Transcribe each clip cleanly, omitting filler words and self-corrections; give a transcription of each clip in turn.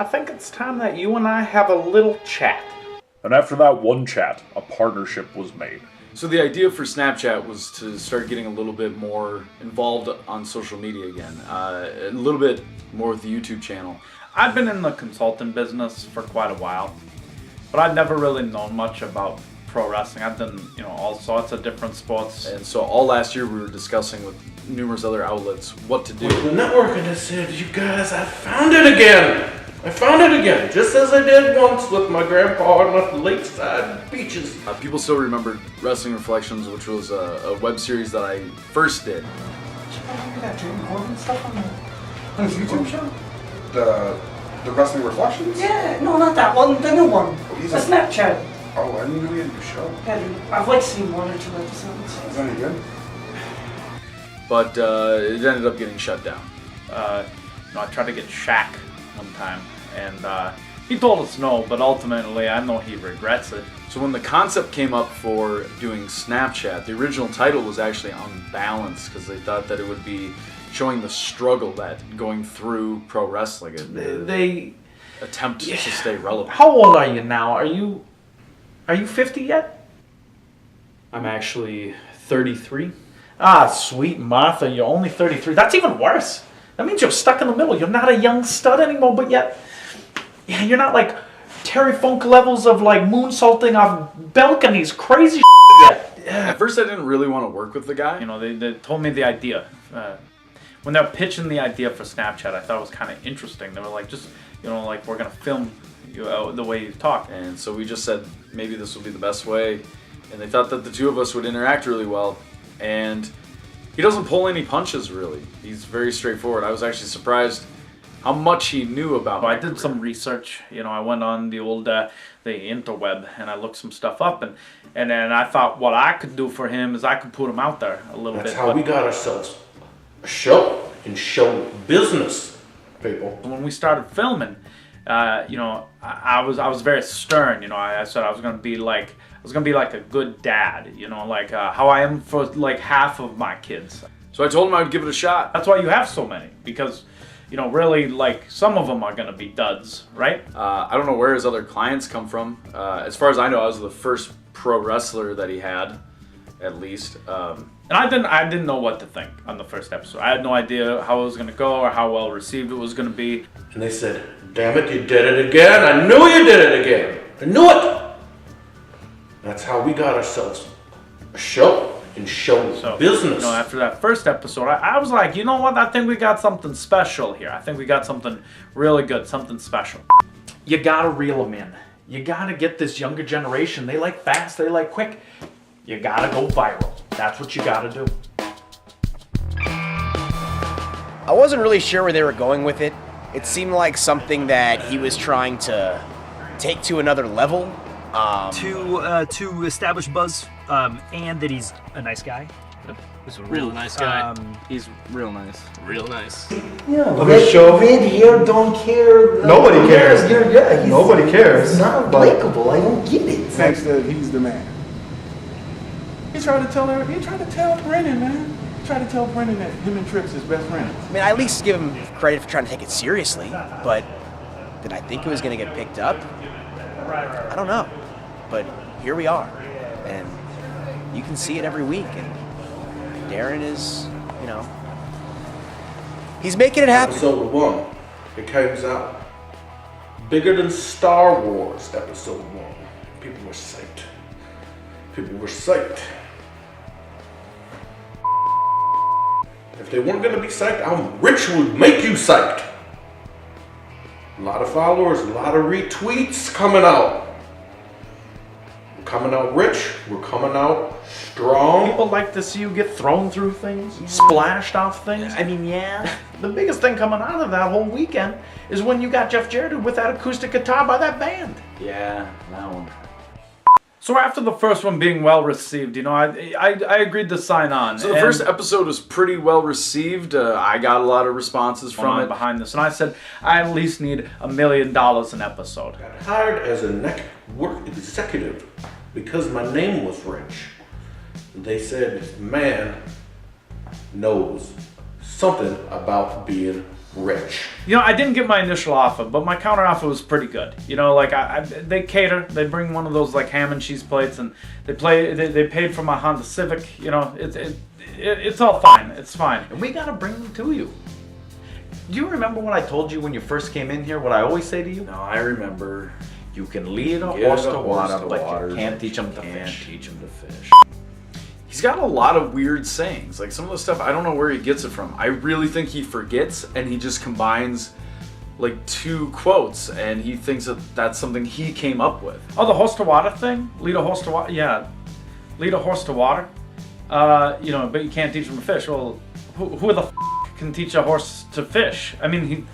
I think it's time that you and I have a little chat. And after that one chat, a partnership was made. So the idea for SnappShot was to start getting a little bit more involved on social media again. A little bit more with the YouTube channel. I've been in the consulting business for quite a while, but I've never really known much about pro wrestling. I've done, all sorts of different sports. And so all last year we were discussing with numerous other outlets what to do. The network and I said, you guys, I found it again. I found it again, just as I did once with my grandpa on the lakeside beaches. People still remember Wrestling Reflections, which was a web series that I first did. Look at that Darin Corbin stuff on his YouTube show? The Wrestling Reflections? Yeah, no, not that one, the new one. he's The a- SnappShot. Oh, I didn't know he had a new show. Yeah, dude, I've like seen 1 or 2 episodes. Is that any good? But it ended up getting shut down. I tried to get Shaq one time, and he told us no, but ultimately I know he regrets it. So when the concept came up for doing SnappShot, the original title was actually Unbalanced because they thought that it would be showing the struggle that going through pro wrestling and They... attempt to stay relevant. How old are you now? Are you 50 yet? I'm actually 33. Ah, sweet Martha, you're only 33. That's even worse. That means you're stuck in the middle. You're not a young stud anymore, but yet, yeah, you're not like Terry Funk levels of like moonsaulting off balconies, crazy yet. At first I didn't really want to work with the guy. They told me the idea. When they were pitching the idea for Snapchat, I thought it was kind of interesting. They were like, just, like we're going to film you the way you talk. And so we just said maybe this would be the best way. And they thought that the two of us would interact really well. And he doesn't pull any punches, really. He's very straightforward. I was actually surprised how much he knew about So my I did some research. I went on the old the interweb and I looked some stuff up, and then I thought what I could do for him is I could put him out there a little That's bit. how we got ourselves a show in show business, people. When we started filming, I was very stern. I said I was gonna be like a good dad. Like how I am for like half of my kids. So I told him I would give it a shot. That's why you have so many, because really, like, some of them are going to be duds, right? I don't know where his other clients come from. As far as I know, I was the first pro wrestler that he had, at least. And I didn't know what to think on the first episode. I had no idea how it was going to go or how well received it was going to be. And they said, damn it, you did it again. I knew you did it again. I knew it. That's how we got ourselves a show in show business. After that first episode, I was like, you know what? I think we got something special here. I think we got something really good, something special. You got to reel them in. You got to get this younger generation. They like fast, they like quick. You got to go viral. That's what you got to do. I wasn't really sure where they were going with it. It seemed like something that he was trying to take to another level. To establish buzz, and that he's a nice guy. He's a real nice guy. He's real nice. Real nice. Yeah, red hair, don't care. Nobody cares. He's Nobody cares. not but likable. I don't get it. Next, he's the man. He tried to tell Brennan, man. He tried to tell Brennan that him and Trick's his best friend. I mean, I at least give him credit for trying to take it seriously, but did I think it was going to get picked up? I don't know. But here we are, and you can see it every week, and Darin is, he's making it happen. Episode 1, it comes out bigger than Star Wars Episode 1. People were psyched. People were psyched. If they weren't gonna be psyched, Rich would make you psyched. A lot of followers, a lot of retweets coming out. We're coming out rich, we're coming out strong. People like to see you get thrown through things, splashed off things. I mean, the biggest thing coming out of that whole weekend is when you got Jeff Jarrett with that acoustic guitar by that band. Yeah, that one. So after the first one being well received, I agreed to sign on. So the first episode was pretty well received. I got a lot of responses from it. Behind this, and I said I at least need $1 million an episode. Got hired as a network executive because my name was Rich. They said this man knows something about being rich. You know, I didn't get my initial offer, but my counter offer was pretty good. You know, like they cater. They bring one of those like ham and cheese plates, and they paid for my Honda Civic. You know, it's all fine. It's fine. And we gotta bring them to you. Do you remember what I told you when you first came in here? What I always say to you? No, I remember. You can lead a horse to water, but you can't teach him to fish. He's got a lot of weird sayings. Like some of the stuff, I don't know where he gets it from. I really think he forgets and he just combines like two quotes and he thinks that that's something he came up with. Oh, the horse to water thing? Lead a horse to water? Yeah. Lead a horse to water? You know, but you can't teach him to fish. Well, who the can teach a horse to fish? I mean,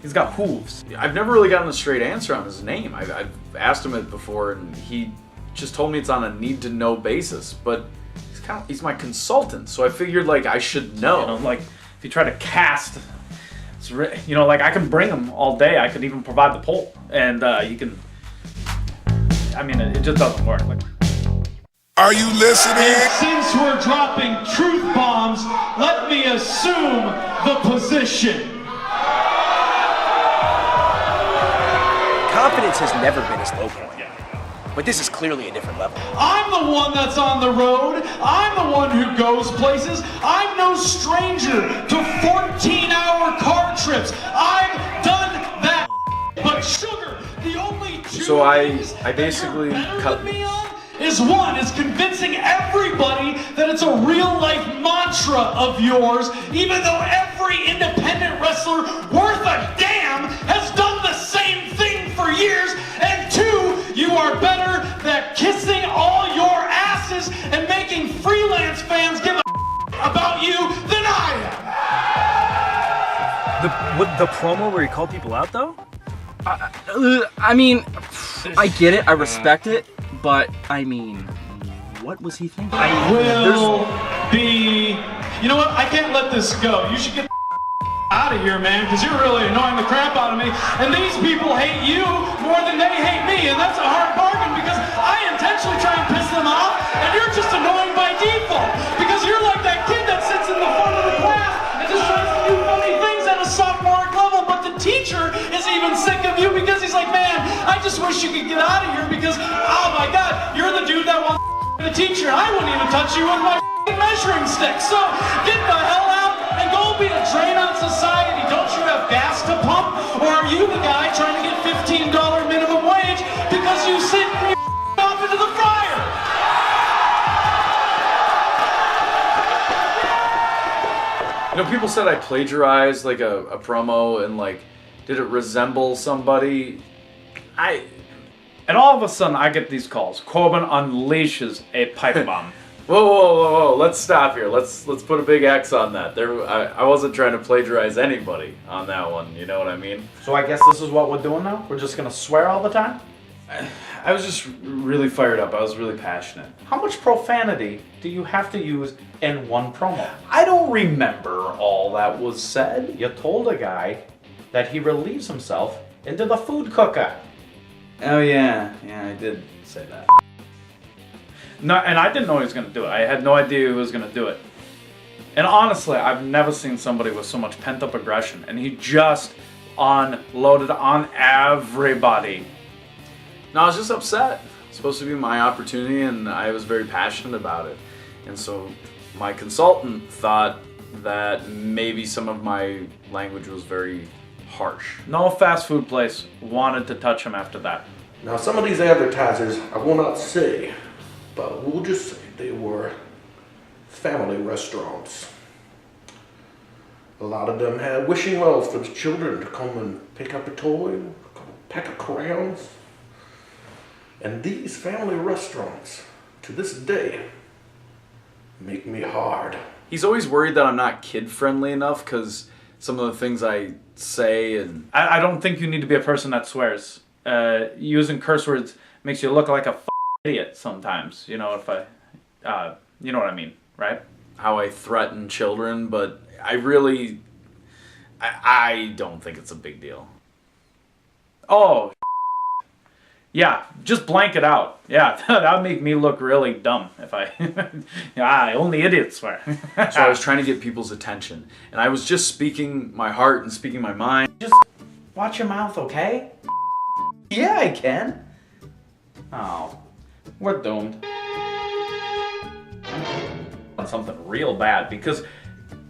he's got hooves. I've never really gotten a straight answer on his name. I've asked him it before and he just told me it's on a need-to-know basis, but he's my consultant, so I figured like I should know. You know, like if you try to cast, you know, like I can bring him all day. I could even provide the pole, and you can. I mean, it just doesn't work. Like, are you listening? And since we're dropping truth bombs, let me assume the position. Confidence has never been his low point. But this is clearly a different level. I'm the one that's on the road. I'm the one who goes places. I'm no stranger to 14-hour car trips. I've done that. But sugar, the only two so I things basically that you're better cut than me on is one, is convincing everybody that it's a real-life mantra of yours, even though every independent wrestler worth a damn has done the same thing for years. And two, you are better at kissing all your asses and making freelance fans give a about you than I am. The promo where he called people out, though? I mean, I get it, I respect it, but I mean, what was he thinking? You know what? I can't let this go. You should get out of here, man, because you're really annoying the crap out of me. And these people hate you more than they hate me, and that's a hard bargain because I intentionally try and piss them off, and you're just annoying by default because you're like that kid that sits in the front of the class and just tries to do funny things at a sophomoric level, but the teacher is even sick of you because he's like, man, I just wish you could get out of here because, oh my God, you're the dude that wants the teacher. I wouldn't even touch you with my measuring stick. So get the hell out and go be a drain on society. Don't you have gas to pump? Or are you the guy trying to get $15 minimum wage because you sit your off into the fryer? You know, people said I plagiarized like a promo and like, did it resemble somebody? And all of a sudden, I get these calls. Corbin unleashes a pipe bomb. Whoa! Let's stop here. Let's put a big X on that. I wasn't trying to plagiarize anybody on that one. You know what I mean? So I guess this is what we're doing now? We're just gonna swear all the time? I was just really fired up. I was really passionate. How much profanity do you have to use in one promo? I don't remember all that was said. You told a guy that he relieves himself into the food cooker. Oh yeah, I did say that. No, and I didn't know he was going to do it. I had no idea he was going to do it. And honestly, I've never seen somebody with so much pent-up aggression. And he just unloaded on everybody. No, I was just upset. It's supposed to be my opportunity, and I was very passionate about it. And so my consultant thought that maybe some of my language was very harsh. No fast food place wanted to touch him after that. Now, some of these advertisers, I will not say, but we'll just say they were family restaurants. A lot of them had wishing wells for the children to come and pick up a toy, a pack of crayons. And these family restaurants, to this day, make me hard. He's always worried that I'm not kid-friendly enough because some of the things I say and... I don't think you need to be a person that swears. Using curse words makes you look like a idiot sometimes, you know, if you know what I mean, right? How I threaten children, but I don't think it's a big deal. Oh, Yeah, just blank it out. Yeah, that would make me look really dumb if I... only idiots swear. So I was trying to get people's attention, and I was just speaking my heart and speaking my mind. Just watch your mouth, okay? Yeah, I can. Oh, we're doomed. On something real bad, because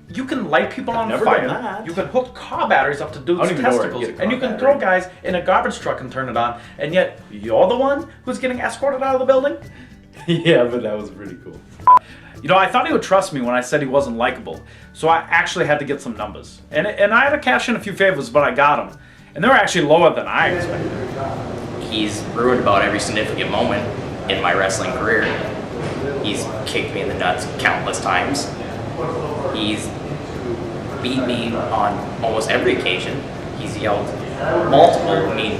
you can light people on never fire. done that. You can hook car batteries up to dudes' even know where to testicles, get a and you car can battery. throw guys in a garbage truck and turn it on, and yet you're the one who's getting escorted out of the building? Yeah, but that was pretty cool. You know, I thought he would trust me when I said he wasn't likable, so I actually had to get some numbers. And I had to cash in a few favors, but I got them. And they were actually lower than I expected. He's ruined about every significant moment in my wrestling career. He's kicked me in the nuts countless times. He's beat me on almost every occasion. He's yelled multiple mean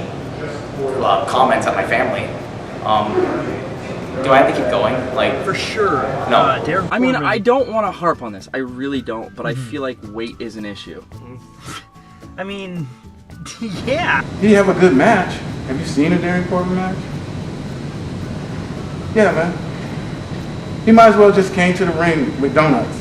comments at my family. Do I have to keep going? Like, for sure. No. Darin I mean, Corbin- I don't want to harp on this. I really don't, but I feel like weight is an issue. I mean, yeah. He have a good match. Have you seen a Darin Corbin match? Yeah, man. He might as well just came to the ring with donuts.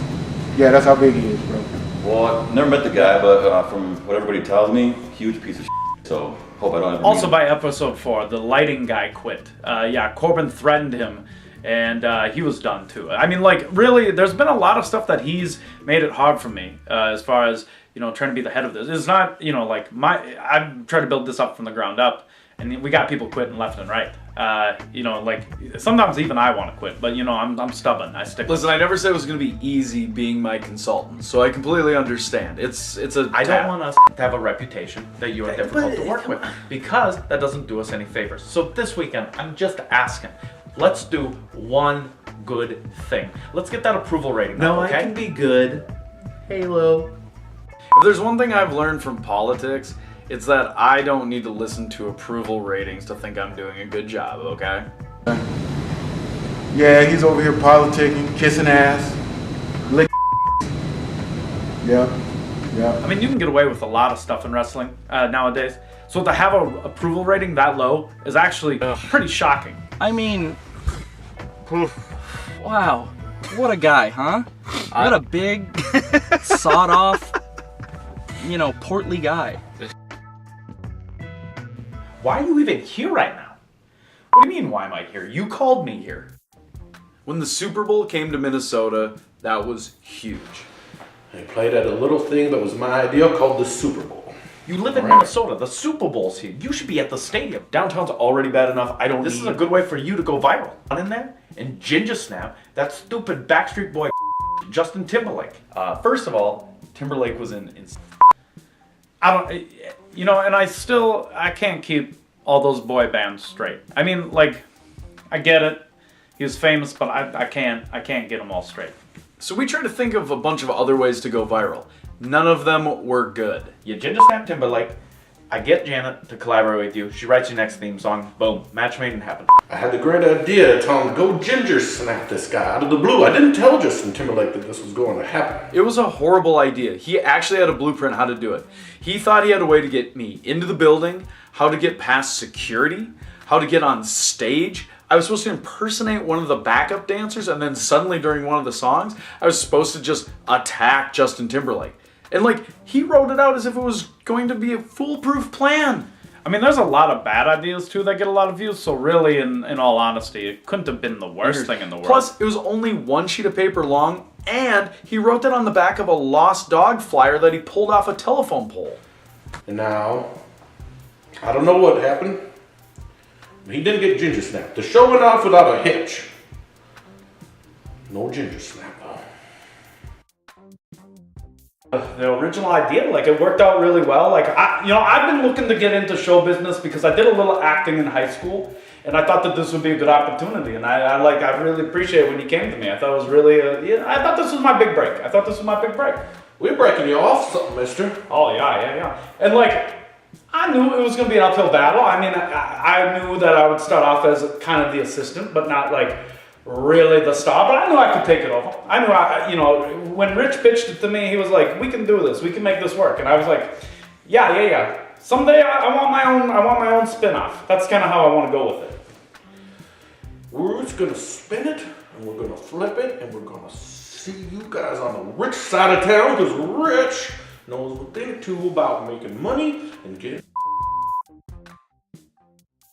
Yeah, that's how big he is, bro. Well, I've never met the guy, but from what everybody tells me, huge piece of shit. So hope I don't ever Also meet by episode 4, the lighting guy quit. Yeah, Corbin threatened him, and he was done too. I mean, like, really, there's been a lot of stuff that he's made it hard for me as far as, you know, trying to be the head of this. It's not, you know, like, I've tried to build this up from the ground up, and we got people quitting left and right. You know, like, sometimes even I want to quit, but, you know, I'm stubborn. I stick. Listen, I never said it was going to be easy being my consultant, so I completely understand. It's a I don't want us to have a reputation that you are difficult to work with, because that doesn't do us any favors. So this weekend, I'm just asking, let's do one good thing. Let's get that approval rating up, okay? I can be good. Halo. If there's one thing I've learned from politics, it's that I don't need to listen to approval ratings to think I'm doing a good job, okay? Yeah, he's over here politicking, kissing ass, lick. Yeah. I mean, you can get away with a lot of stuff in wrestling nowadays. So to have a approval rating that low is actually pretty shocking. I mean, wow, what a guy, huh? What a big, sawed-off, you know, portly guy. Why are you even here right now? What do you mean, why am I here? You called me here. When the Super Bowl came to Minnesota, that was huge. They played at a little thing that was my idea called the Super Bowl. You live in Minnesota. The Super Bowl's here. You should be at the stadium. Downtown's already bad enough. This is a good way for you to go viral. In there and ginger snap that stupid Backstreet Boy Justin Timberlake. First of all, Timberlake was in I don't, you know, and I can't keep all those boy bands straight. I mean, like, I get it. He was famous, but I can't get them all straight. So we tried to think of a bunch of other ways to go viral. None of them were good. You ginger snap Timberlake. I get Janet to collaborate with you. She writes your next theme song. Boom. Match made and happened. I had the great idea to tell him, go ginger snap this guy out of the blue. I didn't tell Justin Timberlake that this was going to happen. It was a horrible idea. He actually had a blueprint how to do it. He thought he had a way to get me into the building, how to get past security, how to get on stage. I was supposed to impersonate one of the backup dancers, and then suddenly during one of the songs, I was supposed to just attack Justin Timberlake. And like, he wrote it out as if it was going to be a foolproof plan. I mean, there's a lot of bad ideas too that get a lot of views, so really, in all honesty, it couldn't have been the worst thing in the world. Plus, it was only one sheet of paper long, and he wrote that on the back of a lost dog flyer that he pulled off a telephone pole. And now, I don't know what happened. He didn't get ginger snap. The show went off without a hitch. No ginger snap. The original idea, like, it worked out really well. Like, I've been looking to get into show business because I did a little acting in high school, and I thought that this would be a good opportunity. And I really appreciate when he came to me. I thought it was really, I thought this was my big break. We're breaking you off something, mister. Oh, yeah. And, like, I knew it was going to be an uphill battle. I mean, I knew that I would start off as kind of the assistant, but not, like, really the star. But I knew I could take it over. I knew, when Rich pitched it to me, he was like, we can do this. We can make this work. And I was like, yeah. Someday I want my own own spin-off. That's kind of how I want to go with it. We're just gonna spin it, and we're gonna flip it, and we're gonna see you guys on the rich side of town, because Rich knows a thing or two about making money and getting